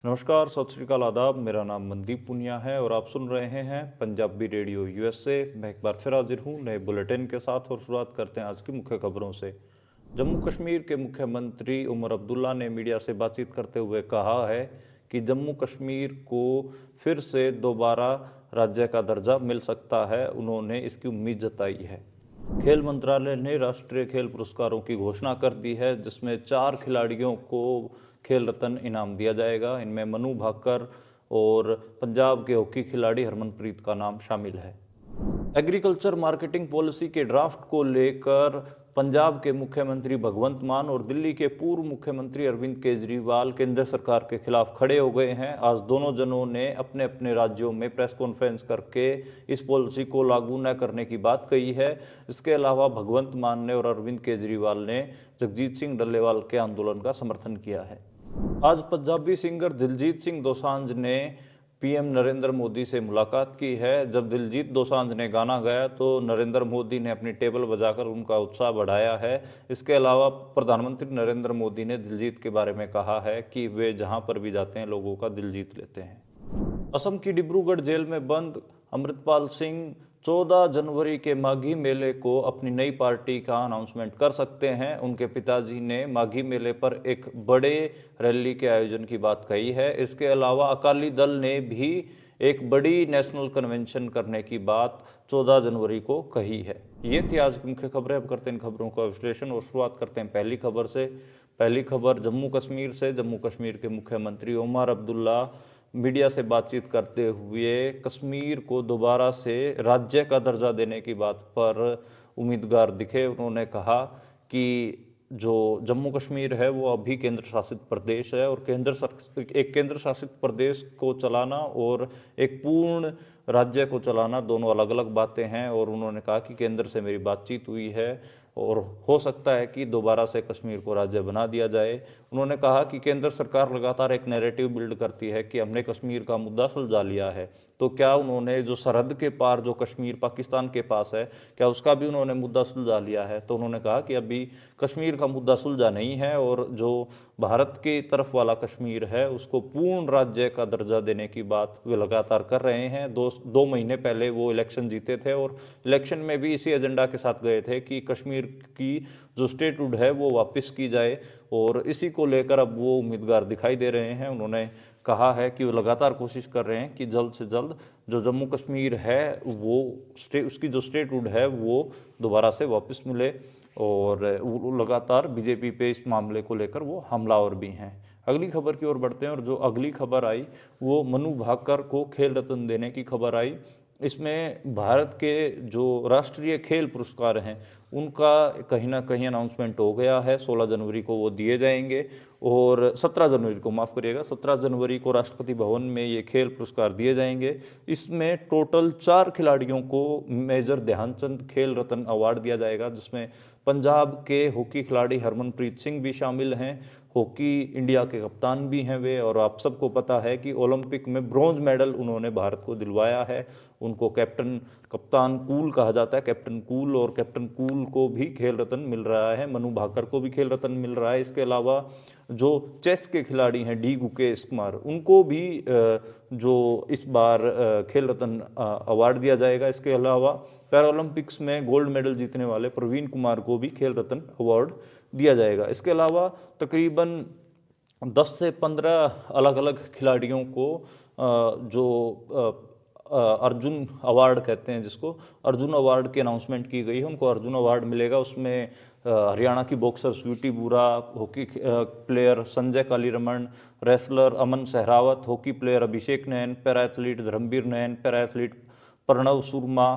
नमस्कार, सत श्री अकाल, आदाब। मेरा नाम मनदीप पुनिया है और आप सुन रहे हैं पंजाबी रेडियो यूएसए। मैं एक बार फिर हाजिर हूँ नए बुलेटिन के साथ और शुरुआत करते हैं आज की मुख्य खबरों से। जम्मू कश्मीर के मुख्यमंत्री उमर अब्दुल्ला ने मीडिया से बातचीत करते हुए कहा है कि जम्मू कश्मीर को फिर से दोबारा राज्य का दर्जा मिल सकता है। उन्होंने इसकी उम्मीद जताई है। खेल मंत्रालय ने राष्ट्रीय खेल पुरस्कारों की घोषणा कर दी है, जिसमें 4 खिलाड़ियों को खेल रत्न इनाम दिया जाएगा। इनमें मनु भाकर और पंजाब के हॉकी खिलाड़ी हरमनप्रीत का नाम शामिल है। एग्रीकल्चर मार्केटिंग पॉलिसी के ड्राफ्ट को लेकर पंजाब के मुख्यमंत्री भगवंत मान और दिल्ली के पूर्व मुख्यमंत्री अरविंद केजरीवाल केंद्र सरकार के खिलाफ खड़े हो गए हैं। आज दोनों जनों ने अपने अपने राज्यों में प्रेस कॉन्फ्रेंस करके इस पॉलिसी को लागू न करने की बात कही है। इसके अलावा भगवंत मान ने और अरविंद केजरीवाल ने जगजीत सिंह डल्लेवाल के आंदोलन का समर्थन किया है। आज पंजाबी सिंगर दिलजीत सिंह दोसांझ ने पीएम नरेंद्र मोदी से मुलाकात की है। जब दिलजीत दोसांझ ने गाना गाया तो नरेंद्र मोदी ने अपनी टेबल बजाकर उनका उत्साह बढ़ाया है। इसके अलावा प्रधानमंत्री नरेंद्र मोदी ने दिलजीत के बारे में कहा है कि वे जहां पर भी जाते हैं लोगों का दिल जीत लेते हैं। असम की डिब्रूगढ़ जेल में बंद अमृतपाल सिंह 14 जनवरी के माघी मेले को अपनी नई पार्टी का अनाउंसमेंट कर सकते हैं। उनके पिताजी ने माघी मेले पर एक बड़े रैली के आयोजन की बात कही है। इसके अलावा अकाली दल ने भी एक बड़ी नेशनल कन्वेंशन करने की बात 14 जनवरी को कही है। ये थी आज की मुख्य खबरें। अब करते हैं इन खबरों का विश्लेषण और शुरुआत करते हैं पहली खबर से। पहली खबर जम्मू कश्मीर से। जम्मू कश्मीर के मुख्यमंत्री उमर अब्दुल्ला मीडिया से बातचीत करते हुए कश्मीर को दोबारा से राज्य का दर्जा देने की बात पर उम्मीदवार दिखे। उन्होंने कहा कि जो जम्मू कश्मीर है वो अभी केंद्र शासित प्रदेश है और एक केंद्र शासित प्रदेश को चलाना और एक पूर्ण राज्य को चलाना दोनों अलग अलग बातें हैं। और उन्होंने कहा कि केंद्र से मेरी बातचीत हुई है और हो सकता है कि दोबारा से कश्मीर को राज्य बना दिया जाए। उन्होंने कहा कि केंद्र सरकार लगातार एक नैरेटिव बिल्ड करती है कि हमने कश्मीर का मुद्दा सुलझा लिया है, तो क्या उन्होंने जो सरहद के पार जो कश्मीर पाकिस्तान के पास है, क्या उसका भी उन्होंने मुद्दा सुलझा लिया है? तो उन्होंने कहा कि अभी कश्मीर का मुद्दा सुलझा नहीं है और जो भारत की तरफ वाला कश्मीर है उसको पूर्ण राज्य का दर्जा देने की बात वे लगातार कर रहे हैं। दो महीने पहले वो इलेक्शन जीते थे और इलेक्शन में भी इसी एजेंडा के साथ गए थे कि कश्मीर की जो स्टेटहुड है वो वापस की जाए और इसी को लेकर अब वो उम्मीदवार दिखाई दे रहे हैं। उन्होंने कहा है कि वो लगातार कोशिश कर रहे हैं कि जल्द से जल्द जो जम्मू कश्मीर है वो उसकी जो स्टेटहुड है वो दोबारा से वापस मिले और वो लगातार बीजेपी पे इस मामले को लेकर वो हमलावर भी हैं। अगली खबर की ओर बढ़ते हैं और जो अगली खबर आई वो मनु भाकर को खेल रत्न देने की खबर आई। इसमें भारत के जो राष्ट्रीय खेल पुरस्कार हैं उनका कहीं ना कहीं अनाउंसमेंट हो गया है। 16 जनवरी को वो दिए जाएंगे और 17 जनवरी को, माफ़ करिएगा, 17 जनवरी को राष्ट्रपति भवन में ये खेल पुरस्कार दिए जाएंगे। इसमें टोटल 4 खिलाड़ियों को मेजर ध्यानचंद खेल रत्न अवार्ड दिया जाएगा, जिसमें पंजाब के हॉकी खिलाड़ी हरमनप्रीत सिंह भी शामिल हैं। हॉकी इंडिया के कप्तान भी हैं वे, और आप सबको पता है कि ओलंपिक में ब्रॉन्ज मेडल उन्होंने भारत को दिलवाया है। उनको कप्तान कूल कहा जाता है, कैप्टन कूल, और कैप्टन कूल को भी खेल रत्न मिल रहा है। मनु भाकर को भी खेल रत्न मिल रहा है। इसके अलावा जो चेस के खिलाड़ी हैं डी गुकेश कुमार, उनको भी जो इस बार खेल रत्न अवार्ड दिया जाएगा। इसके अलावा पैरालंपिक्स में गोल्ड मेडल जीतने वाले प्रवीण कुमार को भी खेल रत्न अवार्ड दिया जाएगा। इसके अलावा तकरीबन 10 से 15 अलग अलग खिलाड़ियों को जो अर्जुन अवार्ड कहते हैं, जिसको अर्जुन अवार्ड की अनाउंसमेंट की गई है, उनको अर्जुन अवार्ड मिलेगा। उसमें हरियाणा की boxer Sweety Boora, hockey player Sanjay Kaliraman, wrestler Aman Sehrawat, hockey player Abhishek Nain, para athlete Dharamvir Nain, para athlete Pranav Soorma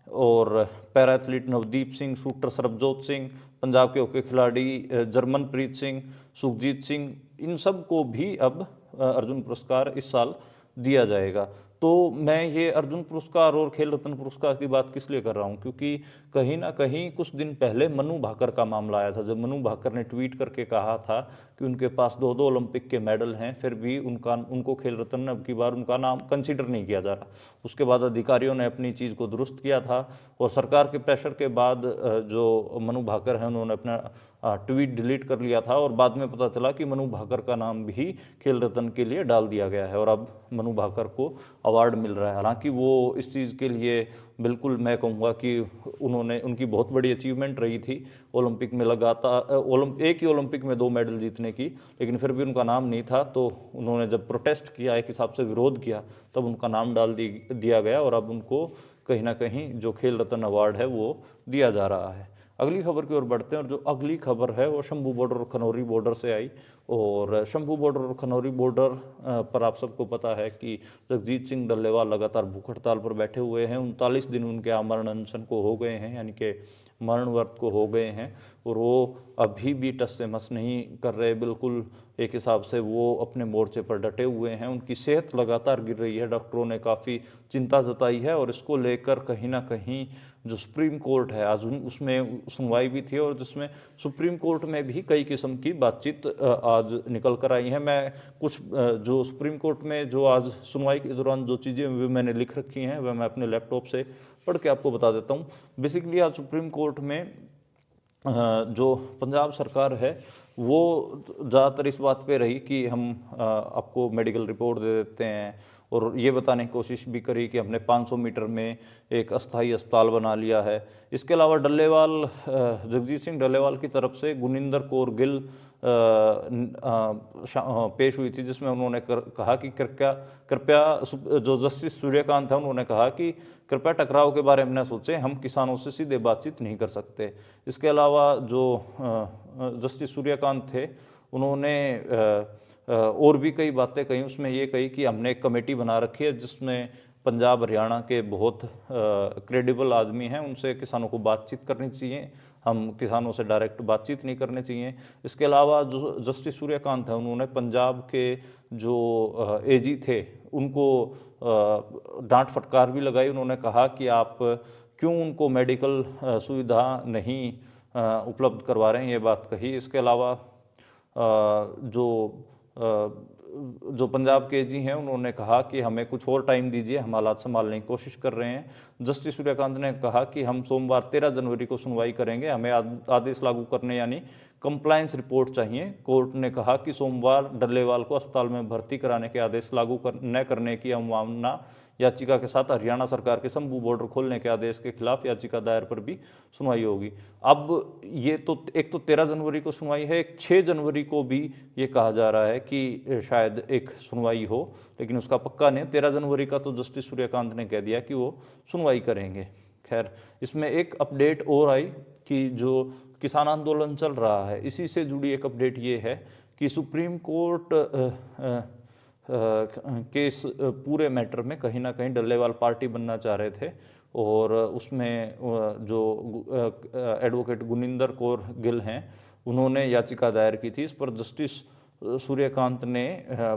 और para athlete Navdeep Singh, shooter Sarabjot Singh, Punjab के हॉकी खिलाड़ी जर्मनप्रीत सिंह, सुखजीत सिंह, इन सब को भी अब अर्जुन पुरस्कार इस साल दिया जाएगा। तो मैं ये अर्जुन पुरस्कार और खेल रत्न पुरस्कार की बात किस लिए कर रहा हूँ, क्योंकि कहीं ना कहीं कुछ दिन पहले मनु भाकर का मामला आया था, जब मनु भाकर ने ट्वीट करके कहा था कि उनके पास 2 ओलंपिक के मेडल हैं, फिर भी उनको खेल रत्न अब की बार उनका नाम कंसीडर नहीं किया जा रहा। उसके बाद अधिकारियों ने अपनी चीज़ को दुरुस्त किया था और सरकार के प्रेशर के बाद जो मनु भाकर हैं उन्होंने अपना ट्वीट डिलीट कर लिया था और बाद में पता चला कि मनु भाकर का नाम भी खेल रत्न के लिए डाल दिया गया है और अब मनु भाकर को अवार्ड मिल रहा है। हालांकि वो इस चीज़ के लिए बिल्कुल मैं कहूँगा कि उनकी बहुत बड़ी अचीवमेंट रही थी ओलंपिक में लगातार एक ही ओलंपिक में 2 मेडल जीतने की, लेकिन फिर भी उनका नाम नहीं था। तो उन्होंने जब प्रोटेस्ट किया, एक हिसाब से विरोध किया, तब उनका नाम डाल दिया गया और अब उनको कहीं ना कहीं जो खेल रत्न अवार्ड है वो दिया जा रहा है। अगली खबर की ओर बढ़ते हैं और जो अगली खबर है वो शंभू बॉर्डर और खनौरी बॉर्डर से आई। और शंभू बॉर्डर और खनौरी बॉर्डर पर आप सबको पता है कि जगजीत सिंह डल्लेवाल लगातार भूख हड़ताल पर बैठे हुए हैं। 39 दिन उनके आमरण अनशन को हो गए हैं, यानी कि मरण व्रत को हो गए हैं और वो अभी भी टस से मस नहीं कर रहे। बिल्कुल एक हिसाब से वो अपने मोर्चे पर डटे हुए हैं। उनकी सेहत लगातार गिर रही है, डॉक्टरों ने काफ़ी चिंता जताई है और इसको लेकर कहीं ना कहीं जो सुप्रीम कोर्ट है आज उसमें सुनवाई भी थी और जिसमें सुप्रीम कोर्ट में भी कई किस्म की बातचीत आज निकल कर आई है। मैं कुछ जो सुप्रीम कोर्ट में जो आज सुनवाई के दौरान जो चीज़ें मैंने लिख रखी हैं वह मैं अपने लैपटॉप से पढ़ के आपको बता देता हूँ। बेसिकली आज सुप्रीम कोर्ट में जो पंजाब सरकार है वो ज़्यादातर इस बात पे रही कि हम आपको मेडिकल रिपोर्ट दे देते हैं और ये बताने की कोशिश भी करी कि हमने 500 मीटर में एक अस्थाई अस्पताल बना लिया है। इसके अलावा जगजीत सिंह डल्लेवाल की तरफ से गुनिंदर कौर गिल पेश हुई थी, जिसमें उन्होंने कहा कि कृपया जो जस्टिस सूर्यकांत है उन्होंने कहा कि कृपया टकराव के बारे में न सोचें, हम किसानों से सीधे बातचीत नहीं कर सकते। इसके अलावा जो जस्टिस सूर्यकांत थे उन्होंने और भी कई बातें कही। उसमें ये कही कि हमने एक कमेटी बना रखी है जिसमें पंजाब हरियाणा के बहुत क्रेडिबल आदमी हैं, उनसे किसानों को बातचीत करनी चाहिए, हम किसानों से डायरेक्ट बातचीत नहीं करनी चाहिए। इसके अलावा जो जस्टिस सूर्यकांत है उन्होंने पंजाब के जो एजी थे उनको डांट फटकार भी लगाई। उन्होंने कहा कि आप क्यों उनको मेडिकल सुविधा नहीं उपलब्ध करवा रहे हैं, ये बात कही। इसके अलावा जो पंजाब के जी हैं उन्होंने कहा कि हमें कुछ और टाइम दीजिए, हम हालात संभालने की कोशिश कर रहे हैं। जस्टिस सूर्यकांत ने कहा कि हम सोमवार 13 जनवरी को सुनवाई करेंगे, हमें आदेश लागू करने यानी कंप्लायंस रिपोर्ट चाहिए। कोर्ट ने कहा कि सोमवार डल्लेवाल को अस्पताल में भर्ती कराने के आदेश लागू न करने की अवमानना याचिका के साथ हरियाणा सरकार के शंभू बॉर्डर खोलने के आदेश के खिलाफ याचिका दायर पर भी सुनवाई होगी। अब ये तो एक तो 13 जनवरी को सुनवाई है, एक 6 जनवरी को भी ये कहा जा रहा है कि शायद एक सुनवाई हो, लेकिन उसका पक्का नहीं। 13 जनवरी का तो जस्टिस सूर्यकांत ने कह दिया कि वो सुनवाई करेंगे। खैर, इसमें एक अपडेट और आई कि जो किसान आंदोलन चल रहा है इसी से जुड़ी एक अपडेट ये है कि सुप्रीम कोर्ट के इस पूरे मैटर में कहीं ना कहीं डल्लेवाल पार्टी बनना चाह रहे थे और उसमें जो एडवोकेट गुनिंदर कौर गिल हैं उन्होंने याचिका दायर की थी। इस पर जस्टिस सूर्यकांत ने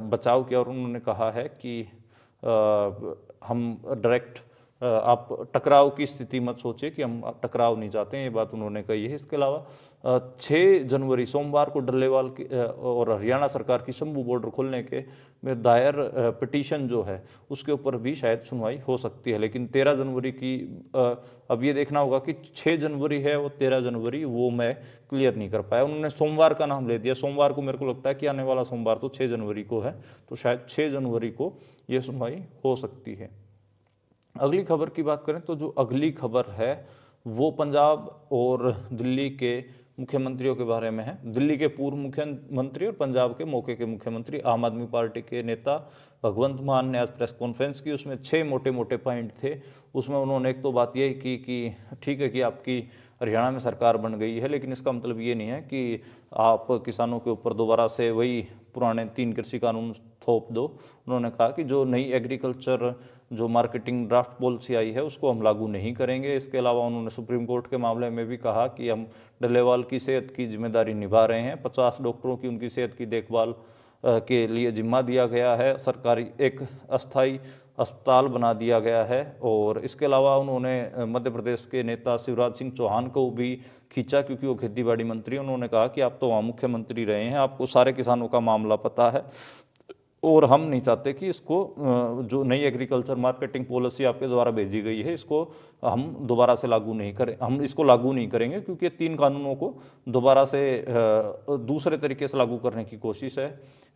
बचाव किया और उन्होंने कहा है कि हम डायरेक्ट आप टकराव की स्थिति मत सोचिए कि हम टकराव नहीं चाहते हैं, ये बात उन्होंने कही है। इसके अलावा 6 जनवरी सोमवार को डल्लेवाल की और हरियाणा सरकार की शंभू बॉर्डर खोलने के में दायर पिटीशन जो है उसके ऊपर भी शायद सुनवाई हो सकती है, लेकिन 13 जनवरी की अब ये देखना होगा कि 6 जनवरी है और 13 जनवरी वो मैं क्लियर नहीं कर पाया। उन्होंने सोमवार का नाम ले दिया, सोमवार को मेरे को लगता है कि आने वाला सोमवार तो 6 जनवरी को है, तो शायद 6 जनवरी को ये सुनवाई हो सकती है। अगली खबर की बात करें तो जो अगली खबर है वो पंजाब और दिल्ली के मुख्यमंत्रियों के बारे में है। दिल्ली के पूर्व मुख्यमंत्री और पंजाब के मौके के मुख्यमंत्री आम आदमी पार्टी के नेता भगवंत मान ने आज प्रेस कॉन्फ्रेंस की, उसमें 6 मोटे मोटे पॉइंट थे। उसमें उन्होंने एक तो बात यही की कि ठीक है कि आपकी हरियाणा में सरकार बन गई है, लेकिन इसका मतलब ये नहीं है कि आप किसानों के ऊपर दोबारा से वही पुराने 3 कृषि कानून थोप दो। उन्होंने कहा कि जो नई एग्रीकल्चर जो मार्केटिंग ड्राफ्ट पॉलिसी आई है उसको हम लागू नहीं करेंगे। इसके अलावा उन्होंने सुप्रीम कोर्ट के मामले में भी कहा कि हम डल्लेवाल की सेहत की जिम्मेदारी निभा रहे हैं। 50 डॉक्टरों की उनकी सेहत की देखभाल के लिए जिम्मा दिया गया है, सरकारी एक अस्थाई अस्पताल बना दिया गया है। और इसके अलावा उन्होंने मध्य प्रदेश के नेता शिवराज सिंह चौहान को भी खींचा क्योंकि वो खेती बाड़ी मंत्री। उन्होंने कहा कि आप तो वहाँ मुख्यमंत्री रहे हैं, आपको सारे किसानों का मामला पता है और हम नहीं चाहते कि इसको जो नई एग्रीकल्चर मार्केटिंग पॉलिसी आपके द्वारा भेजी गई है इसको हम दोबारा से लागू नहीं करें, हम इसको लागू नहीं करेंगे, क्योंकि 3 कानूनों को दोबारा से दूसरे तरीके से लागू करने की कोशिश है।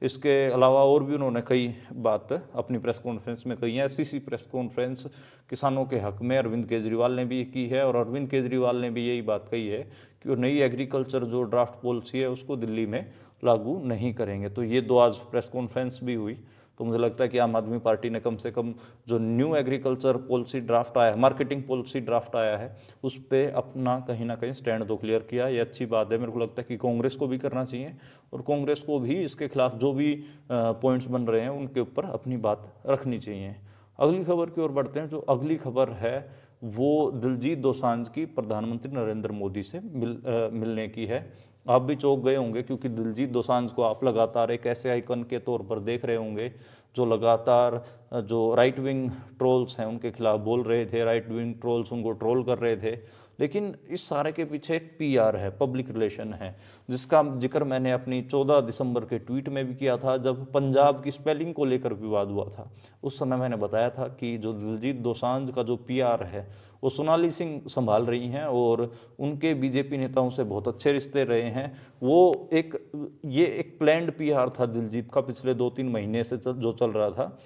इसके अलावा और भी उन्होंने कई बात अपनी प्रेस कॉन्फ्रेंस में कही है। ऐसी प्रेस कॉन्फ्रेंस किसानों के हक में अरविंद केजरीवाल ने भी की है, और अरविंद केजरीवाल ने भी यही बात कही है कि वो नई एग्रीकल्चर जो ड्राफ्ट पॉलिसी है उसको दिल्ली में लागू नहीं करेंगे। तो ये 2 आज प्रेस कॉन्फ्रेंस भी हुई। तो मुझे लगता है कि आम आदमी पार्टी ने कम से कम जो न्यू एग्रीकल्चर पॉलिसी ड्राफ्ट आया है, मार्केटिंग पॉलिसी ड्राफ्ट आया है, उस पर अपना कहीं ना कहीं स्टैंड तो क्लियर किया। ये अच्छी बात है। मेरे को लगता है कि कांग्रेस को भी करना चाहिए, और कांग्रेस को भी इसके खिलाफ जो भी पॉइंट्स बन रहे हैं उनके ऊपर अपनी बात रखनी चाहिए। अगली खबर की ओर बढ़ते हैं। जो अगली खबर है वो दिलजीत दोसांझ की प्रधानमंत्री नरेंद्र मोदी से मिलने की है। आप भी चौंक गए होंगे, क्योंकि दिलजीत दोसांझ को आप लगातार एक ऐसे आइकन के तौर पर देख रहे होंगे जो लगातार जो राइट विंग ट्रोल्स हैं उनके खिलाफ बोल रहे थे, राइट विंग ट्रोल्स उनको ट्रोल कर रहे थे। लेकिन इस सारे के पीछे एक पीआर है, पब्लिक रिलेशन है, जिसका जिक्र मैंने अपनी 14 दिसंबर के ट्वीट में भी किया था, जब पंजाब की स्पेलिंग को लेकर विवाद हुआ था। उस समय मैंने बताया था कि जो दिलजीत दोसांझ का जो पीआर है वो सोनाली सिंह संभाल रही हैं, और उनके बीजेपी नेताओं से बहुत अच्छे रिश्ते रहे हैं। वो ये एक प्लान्ड पीआर था दिलजीत का, पिछले 2-3 महीने से जो चल रहा था,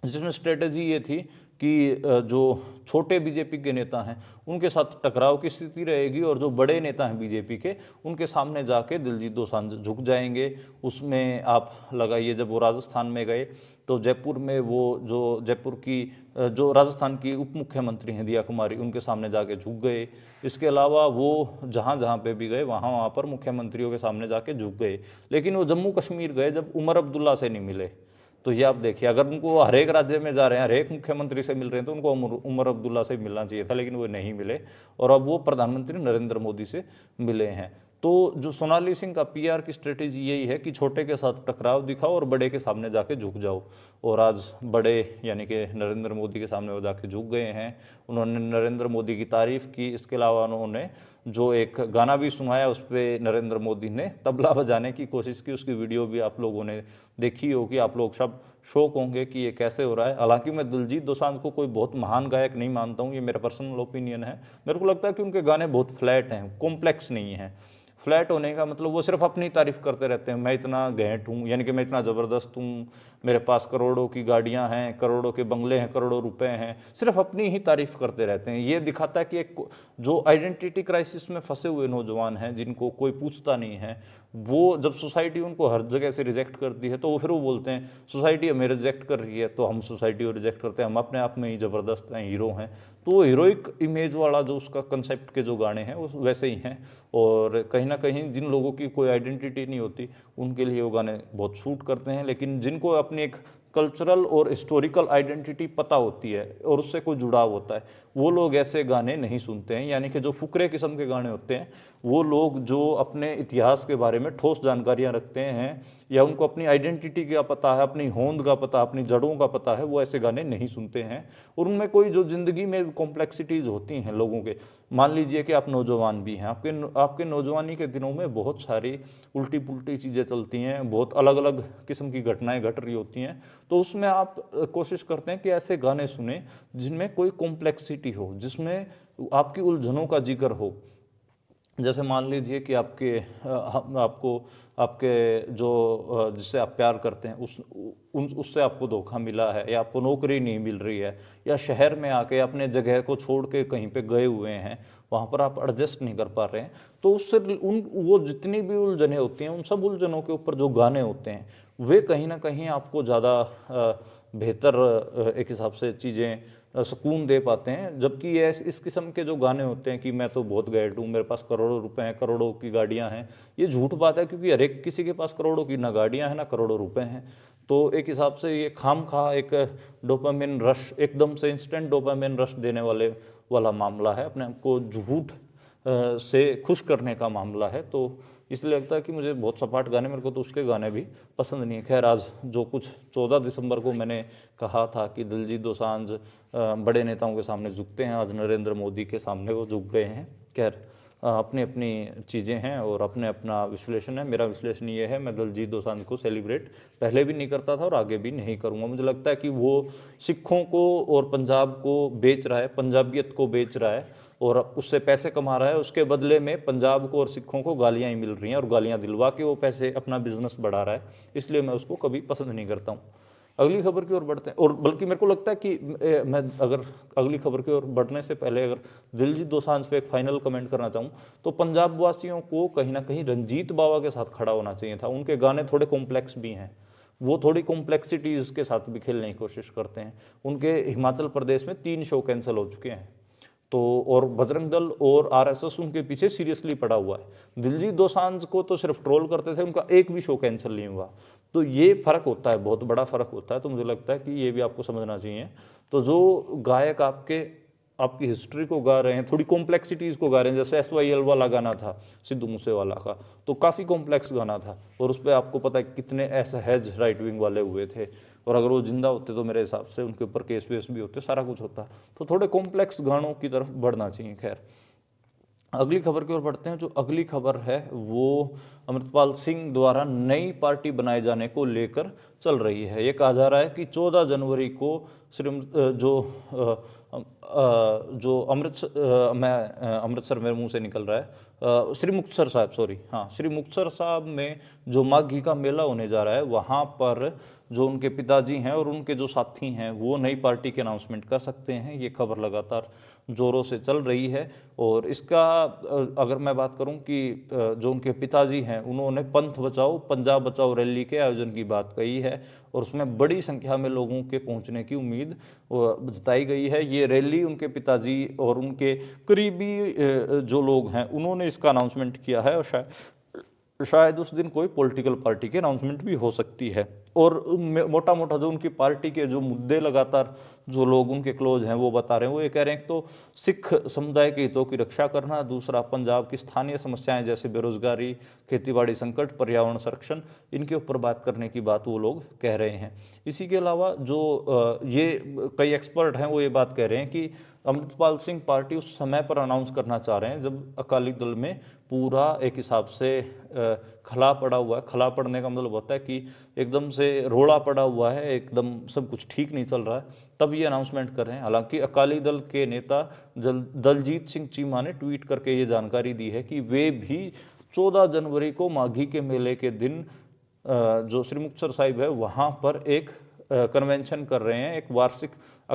जिसमें स्ट्रेटेजी ये थी कि जो छोटे बीजेपी के नेता हैं उनके साथ टकराव की स्थिति रहेगी, और जो बड़े नेता हैं बीजेपी के उनके सामने जाके दिलजीत दोसांझ झुक जाएंगे। उसमें आप लगाइए, जब वो राजस्थान में गए तो जयपुर में वो जो राजस्थान की उप मुख्यमंत्री हैं दिया कुमारी, उनके सामने जाके झुक गए। इसके अलावा वो जहाँ जहाँ पे भी गए वहाँ पर मुख्यमंत्रियों के सामने जाके झुक गए। लेकिन वो जम्मू कश्मीर गए जब उमर अब्दुल्ला से नहीं मिले। तो ये आप देखिए, अगर उनको हर एक राज्य में जा रहे हैं, हर एक मुख्यमंत्री से मिल रहे हैं, तो उनको उमर अब्दुल्ला से मिलना चाहिए था, लेकिन वो नहीं मिले, और अब वो प्रधानमंत्री नरेंद्र मोदी से मिले हैं। तो जो सोनाली सिंह का पीआर की स्ट्रेटेजी यही है कि छोटे के साथ टकराव दिखाओ और बड़े के सामने जाके झुक जाओ। और आज बड़े यानी कि नरेंद्र मोदी के सामने वो जाके झुक गए हैं। उन्होंने नरेंद्र मोदी की तारीफ की। इसके अलावा उन्होंने जो एक गाना भी सुनाया, उस पर नरेंद्र मोदी ने तबला बजाने की कोशिश की। उसकी वीडियो भी आप लोगों ने देखी होगी। आप लोग सब शौक होंगे कि ये कैसे हो रहा है। हालांकि मैं दिलजीत दोसांझ को कोई बहुत महान गायक नहीं मानता हूँ, ये मेरा पर्सनल ओपिनियन है। मेरे को लगता है कि उनके गाने बहुत फ्लैट हैं, कॉम्प्लेक्स नहीं हैं। फ्लैट होने का मतलब वो सिर्फ अपनी तारीफ करते रहते हैं, मैं इतना घेंट हूँ, यानी कि मैं इतना ज़बरदस्त हूँ, मेरे पास करोड़ों की गाड़ियाँ हैं, करोड़ों के बंगले हैं, करोड़ों रुपए हैं, सिर्फ अपनी ही तारीफ करते रहते हैं। ये दिखाता है कि एक जो आइडेंटिटी क्राइसिस में फंसे हुए नौजवान हैं, जिनको कोई पूछता नहीं है, वो जब सोसाइटी उनको हर जगह से रिजेक्ट करती है तो वो फिर वो बोलते हैं सोसाइटी हमें रिजेक्ट कर रही है तो हम सोसाइटी को रिजेक्ट करते हैं, हम अपने आप में ही ज़बरदस्त हैं, हीरो हैं। तो वो हीरोइक इमेज वाला जो उसका कंसेप्ट के जो गाने हैं वो वैसे ही हैं। और कहीं ना कहीं जिन लोगों की कोई आइडेंटिटी नहीं होती उनके लिए वो गाने बहुत शूट करते हैं। लेकिन जिनको अपनी एक कल्चरल और हिस्टोरिकल आइडेंटिटी पता होती है और उससे कोई जुड़ाव होता है, वो लोग ऐसे गाने नहीं सुनते हैं। यानी कि जो फुकरे किस्म के गाने होते हैं, वो लोग जो अपने इतिहास के बारे में ठोस जानकारियां रखते हैं या उनको अपनी आइडेंटिटी का पता है, अपनी होंद का पता, अपनी जड़ों का पता है, वो ऐसे गाने नहीं सुनते हैं। और उनमें कोई जो ज़िंदगी में कॉम्प्लेक्सिटीज़ होती हैं लोगों के, मान लीजिए कि आप नौजवान भी हैं, आपके नौजवानी के दिनों में बहुत सारी उल्टी पुल्टी चीज़ें चलती हैं, बहुत अलग अलग किस्म की घटनाएं घट रही होती हैं। तो उसमें आप कोशिश करते हैं कि ऐसे गाने सुने जिनमें कोई कॉम्प्लेक्सिटी हो, जिसमें आपकी उलझनों का जिक्र हो। जैसे मान लीजिए कि आपके जो जिससे आप प्यार करते हैं उससे आपको धोखा मिला है, या आपको नौकरी नहीं मिल रही है, या शहर में आके अपने जगह को छोड़ के कहीं पे गए हुए हैं, वहाँ पर आप एडजस्ट नहीं कर पा रहे हैं। तो उससे वो जितनी भी उलझनें होती हैं, उन सब उलझनों के ऊपर जो गाने होते हैं वे कहीं ना कहीं आपको ज़्यादा बेहतर एक हिसाब से चीज़ें सुकून दे पाते हैं। जबकि ये इस किस्म के जो गाने होते हैं कि मैं तो बहुत गैट हूँ, मेरे पास करोड़ों रुपए हैं, करोड़ों की गाड़ियाँ हैं, ये झूठ बात है, क्योंकि हर एक किसी के पास करोड़ों की ना गाड़ियाँ हैं ना करोड़ों रुपए हैं। तो एक हिसाब से ये खाम खा एक डोपामिन रश, एकदम से इंस्टेंट डोपामिन रश देने वाला मामला है, अपने आप को झूठ से खुश करने का मामला है। तो इसलिए लगता है कि मुझे बहुत सपाट गाने, मेरे को तो उसके गाने भी पसंद नहीं है। खैर, आज जो कुछ 14 दिसंबर को मैंने कहा था कि दिलजीत दोसांझ बड़े नेताओं के सामने झुकते हैं, आज नरेंद्र मोदी के सामने वो झुक गए हैं। खैर, अपनी अपनी चीज़ें हैं और अपने अपना विश्लेषण है। मेरा विश्लेषण ये है, मैं दलजीत दोसांझ को सेलिब्रेट पहले भी नहीं करता था और आगे भी नहीं करूँगा। मुझे लगता है कि वो सिखों को और पंजाब को बेच रहा है, पंजाबियत को बेच रहा है और उससे पैसे कमा रहा है। उसके बदले में पंजाब को और सिखों को गालियाँ ही मिल रही हैं और गालियाँ दिलवा के वो पैसे अपना बिजनेस बढ़ा रहा है, इसलिए मैं उसको कभी पसंद नहीं करता हूँ। अगली खबर की ओर बढ़ते हैं, और बल्कि मेरे को लगता है कि मैं अगर अगली खबर की ओर बढ़ने से पहले अगर दिलजीत दोसांझ पे एक फाइनल कमेंट करना चाहूँ तो पंजाब वासियों को कहीं ना कहीं रंजीत बावा के साथ खड़ा होना चाहिए था। उनके गाने थोड़े कॉम्प्लेक्स भी हैं, वो थोड़ी कॉम्प्लेक्सिटीज़ के साथ भी खेलने की कोशिश करते हैं। उनके हिमाचल प्रदेश में 3 शो कैंसिल हो चुके हैं, तो और बजरंग दल और आरएसएस उनके पीछे सीरियसली पड़ा हुआ है। दिलजीत दोसांझ को तो सिर्फ ट्रोल करते थे, उनका एक भी शो कैंसिल नहीं हुआ। तो ये फ़र्क होता है, बहुत बड़ा फ़र्क होता है। तो मुझे लगता है कि ये भी आपको समझना चाहिए। तो जो गायक आपकी हिस्ट्री को गा रहे हैं, थोड़ी कॉम्प्लेक्सिटीज़ को गा रहे हैं, जैसे SYL वाला गाना था सिद्धू मूसेवाला का, तो काफ़ी कॉम्प्लेक्स गाना था और उस पर आपको पता है कितने असहज राइट विंग वाले हुए थे, और अगर वो जिंदा होते तो मेरे हिसाब से उनके ऊपर केस वेस भी होते, सारा कुछ होता। तो थोड़े कॉम्प्लेक्स गानों की तरफ बढ़ना चाहिए। खैर, अगली खबर की ओर बढ़ते हैं। जो अगली खबर है वो अमृतपाल सिंह द्वारा नई पार्टी बनाए जाने को लेकर चल रही है। ये कहा जा रहा है कि 14 जनवरी को जो अमृतसर मेरे मुंह से निकल रहा है, श्री मुक्तसर साहब, सॉरी, हाँ, श्री मुक्तसर साहब में जो माघी का मेला होने जा रहा है, वहाँ पर जो उनके पिताजी हैं और उनके जो साथी हैं वो नई पार्टी के अनाउंसमेंट कर सकते हैं। ये खबर लगातार जोरों से चल रही है और इसका अगर मैं बात करूं कि जो उनके पिताजी हैं उन्होंने पंथ बचाओ पंजाब बचाओ रैली के आयोजन की बात कही है और उसमें बड़ी संख्या में लोगों के पहुंचने की उम्मीद जताई गई है। ये रैली उनके पिताजी और उनके करीबी जो लोग हैं उन्होंने इसका अनाउंसमेंट किया है, और शायद उस दिन कोई पॉलिटिकल पार्टी की अनाउंसमेंट भी हो सकती है। और मोटा मोटा जो उनकी पार्टी के जो मुद्दे लगातार जो लोग उनके क्लोज हैं वो बता रहे हैं, वो ये कह रहे हैं कि तो सिख समुदाय के हितों की रक्षा करना, दूसरा पंजाब की स्थानीय समस्याएं जैसे बेरोजगारी, खेतीबाड़ी संकट, पर्यावरण संरक्षण, इनके ऊपर बात करने की बात वो लोग कह रहे हैं। इसी के अलावा जो ये कई एक्सपर्ट हैं वो ये बात कह रहे हैं कि अमृतपाल सिंह पार्टी उस समय पर अनाउंस करना चाह रहे हैं जब अकाली दल में पूरा एक हिसाब से खला पड़ा हुआ है। खला पड़ने का मतलब होता है कि एकदम से रोड़ा पड़ा हुआ है, एकदम सब कुछ ठीक नहीं चल रहा है, तब ये अनाउंसमेंट कर रहे हैं। हालांकि अकाली दल के नेता दलजीत सिंह चीमा ने ट्वीट करके ये जानकारी दी है कि वे भी 14 जनवरी को माघी के मेले के दिन जो श्री मुक्तसर साहिब है वहाँ पर एक कन्वेंशन कर रहे हैं, एक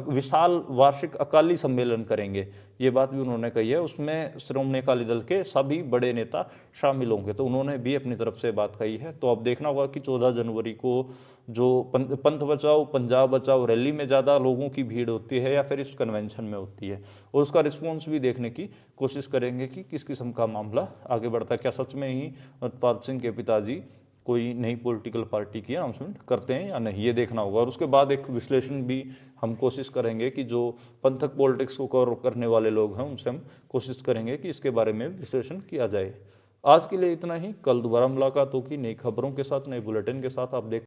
विशाल वार्षिक अकाली सम्मेलन करेंगे। ये बात भी उन्होंने कही है, उसमें श्रोमणी अकाली दल के सभी बड़े नेता शामिल होंगे, तो उन्होंने भी अपनी तरफ से बात कही है। तो अब देखना होगा कि 14 जनवरी को जो पंथ बचाओ पंजाब बचाओ रैली में ज़्यादा लोगों की भीड़ होती है या फिर इस कन्वेंशन में होती है, और उसका रिस्पॉन्स भी देखने की कोशिश करेंगे कि किस किस्म का मामला आगे बढ़ता है। क्या सच में ही अमृतपाल सिंह के पिताजी कोई नई पॉलिटिकल पार्टी की अनाउंसमेंट करते हैं या नहीं, ये देखना होगा। और उसके बाद एक विश्लेषण भी हम कोशिश करेंगे कि जो पंथक पॉलिटिक्स को कवर करने वाले लोग हैं उनसे हम कोशिश करेंगे कि इसके बारे में विश्लेषण किया जाए। आज के लिए इतना ही, कल दोबारा मुलाकात होगी नई खबरों के साथ, नए बुलेटिन के साथ। आप देख